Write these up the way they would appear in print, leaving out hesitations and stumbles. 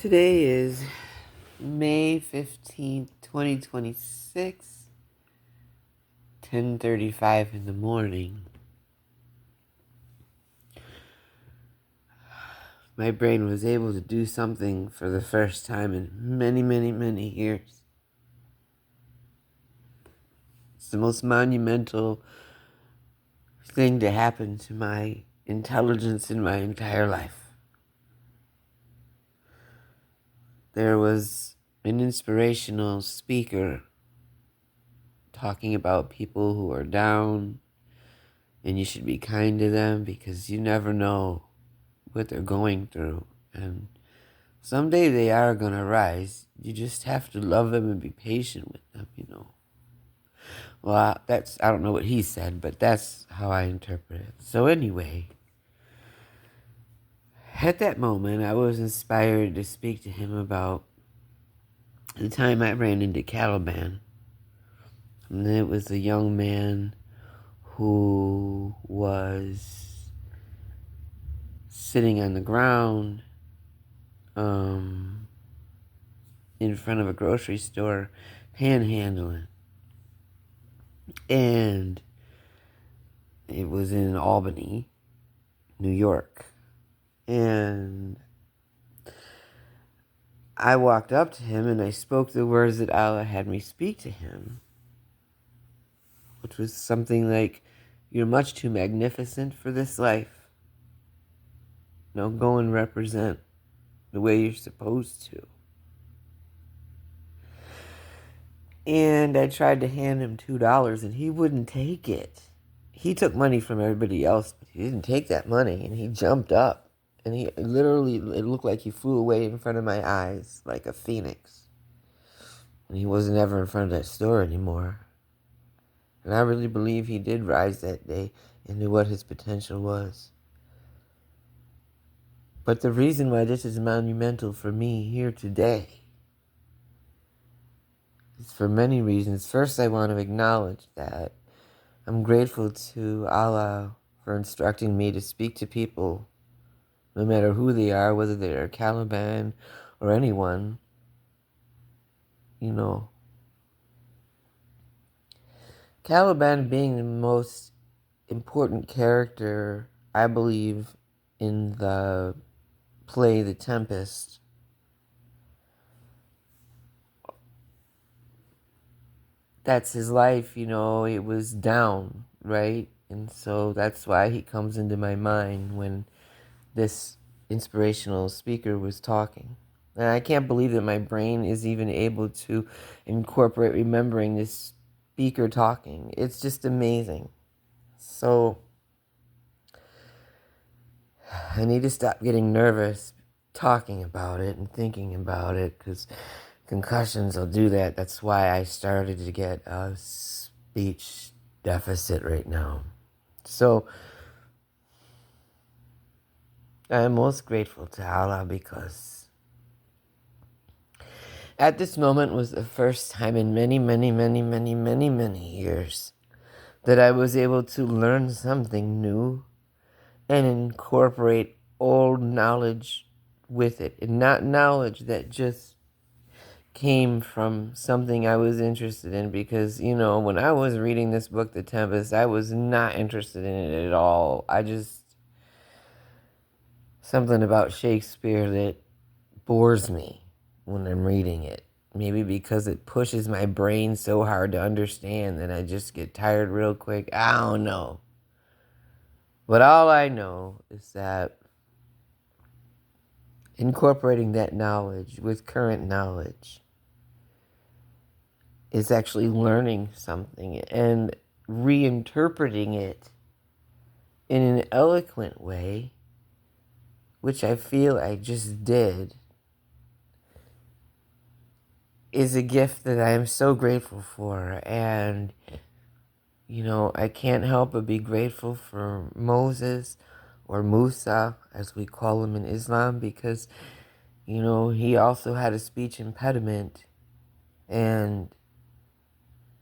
Today is May 15th, 2026, 10:35 in the morning. My brain was able to do something for the first time in many years. It's the most monumental thing to happen to my intelligence in my entire life. There was an inspirational speaker talking about people who are down, and you should be kind to them because you never know what they're going through. And someday they are going to rise. You just have to love them and be patient with them. Well, I don't know what he said, but that's how I interpret it. So anyway, at that moment, I was inspired to speak to him about the time I ran into Caliban. And it was a young man who was sitting on the ground in front of a grocery store panhandling. And it was in Albany, New York. And I walked up to him and I spoke the words that Allah had me speak to him, which was something like, "You're much too magnificent for this life. Now go and represent the way you're supposed to." And I tried to hand him $2 and he wouldn't take it. He took money from everybody else, but he didn't take that money, and he jumped up. And he literally, it looked like he flew away in front of my eyes like a phoenix. And he wasn't ever in front of that store anymore. And I really believe he did rise that day into what his potential was. But the reason why this is monumental for me here today is for many reasons. First, I want to acknowledge that I'm grateful to Allah for instructing me to speak to people, no matter who they are, whether they're Caliban or anyone. Caliban being the most important character, I believe, in the play The Tempest. That's his life, it was down, right? And so that's why he comes into my mind when this inspirational speaker was talking. And I can't believe that my brain is even able to incorporate remembering this speaker talking. It's just amazing. So I need to stop getting nervous talking about it and thinking about it, because concussions will do that. That's why I started to get a speech deficit right now. So I am most grateful to Allah because at this moment was the first time in many years that I was able to learn something new and incorporate old knowledge with it. And not knowledge that just came from something I was interested in, because, when I was reading this book, The Tempest, I was not interested in it at all. Something about Shakespeare that bores me when I'm reading it. Maybe because it pushes my brain so hard to understand that I just get tired real quick. I don't know. But all I know is that incorporating that knowledge with current knowledge is actually learning something and reinterpreting it in an eloquent way, which I feel I just did, is a gift that I am so grateful for. And, I can't help but be grateful for Moses, or Musa, as we call him in Islam, because, he also had a speech impediment, and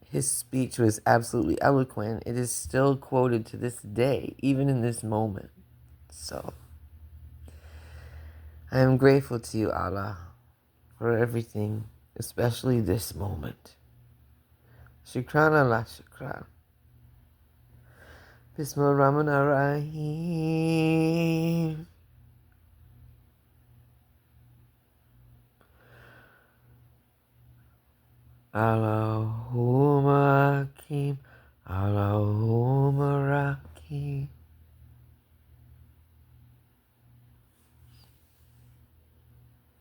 his speech was absolutely eloquent. It is still quoted to this day, even in this moment. So I am grateful to you, Allah. for everything, especially this moment. Shukran Allah shukran. Bismillah Rahman Rahim. Allahumma Hakim, Allahumma Rakim.